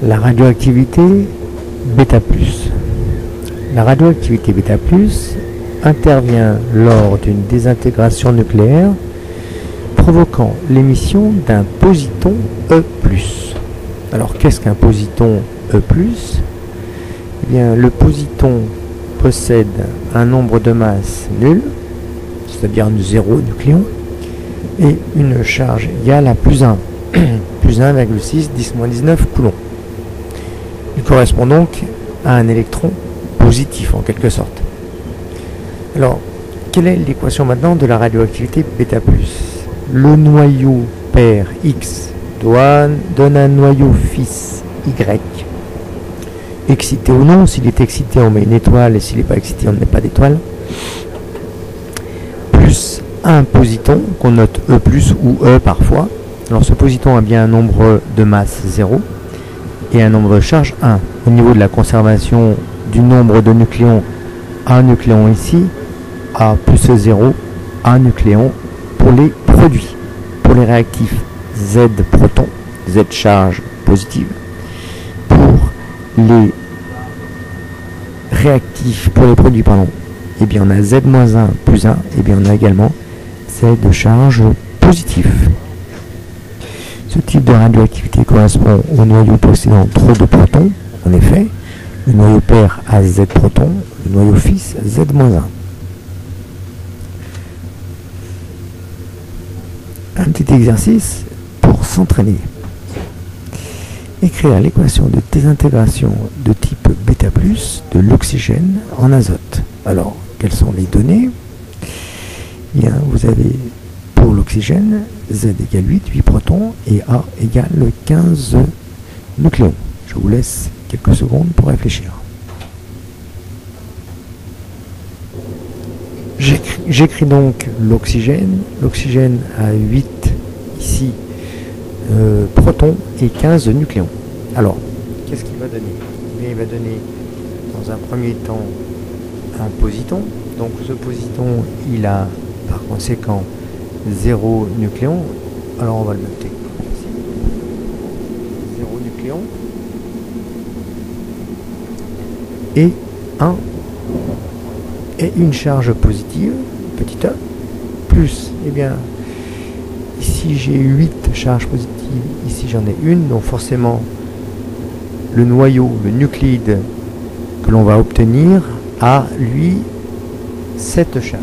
La radioactivité bêta+. La radioactivité bêta+ intervient lors d'une désintégration nucléaire provoquant l'émission d'un positon E+. Alors qu'est-ce qu'un positon E+? Eh bien, le positon possède un nombre de masse nul, c'est-à-dire 0 nucléon, et une charge égale à plus 1, plus 1,6 10-19 coulombs. Il correspond donc à un électron positif en quelque sorte. Alors, quelle est l'équation maintenant de la radioactivité bêta+? Le noyau père X donne un noyau fils Y. Excité ou non, s'il est excité on met une étoile et s'il n'est pas excité on ne met pas d'étoile. Plus un positon qu'on note E+, ou E parfois. Alors ce positon a bien un nombre de masse 0 et un nombre de charge 1. Au niveau de la conservation du nombre de nucléons, un nucléon ici, A plus 0, un nucléon pour les produits. Pour les réactifs, Z proton, Z charge positive. Pour les réactifs, pour les produits, pardon, eh bien on a Z-1 plus 1, et bien on a également Z de charge positive. Ce type de radioactivité correspond au noyau possédant trop de protons. En effet, le noyau père a Z protons, le noyau fils Z-1. Un petit exercice pour s'entraîner. Écrire l'équation de désintégration de type bêta+ de l'oxygène en azote. Alors, quelles sont les données? Bien, vous avez pour l'oxygène Z égale 8 protons et A égale 15 nucléons. Je vous laisse quelques secondes pour réfléchir. J'écris donc l'oxygène. L'oxygène a 8 ici protons et 15 nucléons. Alors, qu'est-ce qu'il va donner? Il va donner dans un premier temps un positon. Donc ce positon, il a par conséquent 0 nucléon. Alors on va le noter ici. 0 nucléon. Et 1 et une charge positive, petit a, plus, eh bien, ici j'ai 8 charges positives, ici j'en ai une, donc forcément le noyau, le nucléide que l'on va obtenir a lui 7 charges.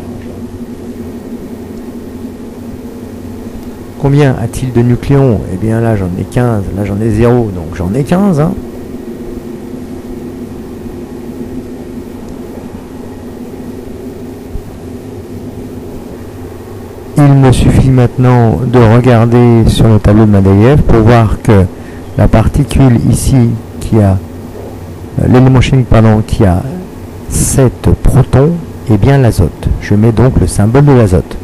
Combien a-t-il de nucléons? Eh bien là j'en ai 15, là j'en ai 0, donc j'en ai 15. Hein. Il me suffit maintenant de regarder sur le tableau de Mendeleïev pour voir que la particule ici qui a l'élément chimique qui a 7 protons est bien l'azote. Je mets donc le symbole de l'azote.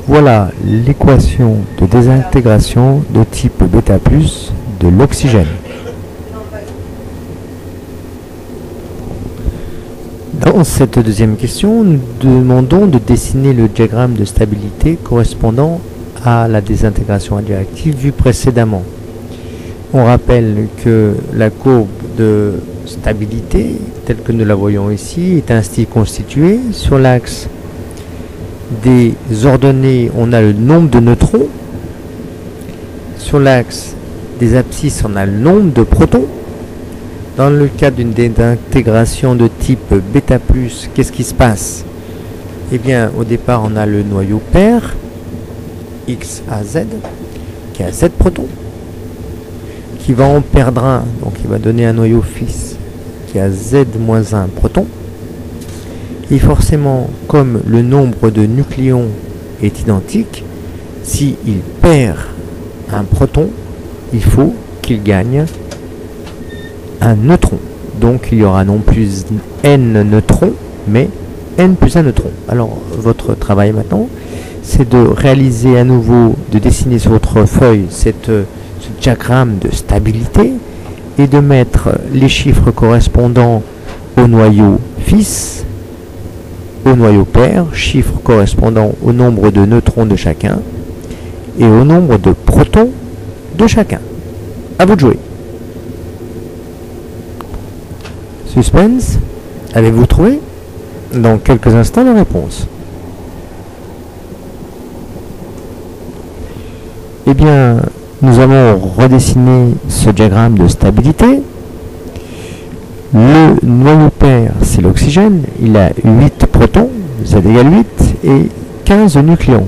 Voilà l'équation de désintégration de type bêta+ de l'oxygène. Dans cette deuxième question, nous demandons de dessiner le diagramme de stabilité correspondant à la désintégration radioactive vue précédemment. On rappelle que la courbe de stabilité, telle que nous la voyons ici, est ainsi constituée. Sur l'axe des ordonnées, on a le nombre de neutrons. Sur l'axe des abscisses, on a le nombre de protons. Dans le cas d'une désintégration de type bêta+, qu'est-ce qui se passe? Eh bien, au départ, on a le noyau père, X à Z, qui a 7 protons, qui va en perdre un, donc il va donner un noyau fils qui a Z-1 protons. Et forcément, comme le nombre de nucléons est identique, s'il perd un proton, il faut qu'il gagne un neutron. Donc il y aura non plus n neutrons, mais n plus un neutron. Alors votre travail maintenant, c'est de réaliser à nouveau, de dessiner sur votre feuille ce diagramme de stabilité et de mettre les chiffres correspondant au noyau fils, au noyau père, chiffres correspondant au nombre de neutrons de chacun, et au nombre de protons de chacun. À vous de jouer. Suspense. Avez-vous trouvé? Dans quelques instants, la réponse. Eh bien, nous allons redessiner ce diagramme de stabilité. Le noyau pair, c'est l'oxygène. Il a 8 protons, Z égale 8, et 15 nucléons.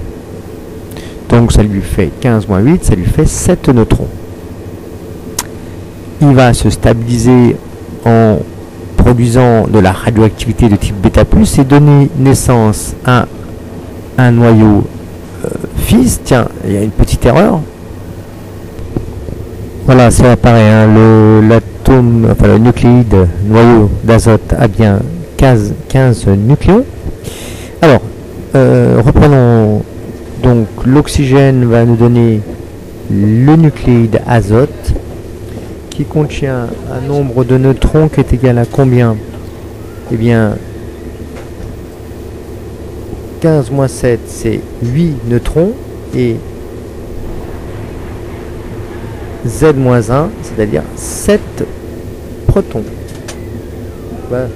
Donc ça lui fait 15 moins 8, ça lui fait 7 neutrons. Il va se stabiliser en produisant de la radioactivité de type β+, et donner naissance à un noyau fils. Tiens, il y a une petite erreur. Voilà, ça apparaît, hein, le nucléide noyau d'azote a bien 15 nucléons. Alors, reprenons. Donc, l'oxygène va nous donner le nucléide azote qui contient un nombre de neutrons qui est égal à combien? Eh bien, 15 moins 7, c'est 8 neutrons, et Z moins 1, c'est-à-dire 7 protons. Voilà.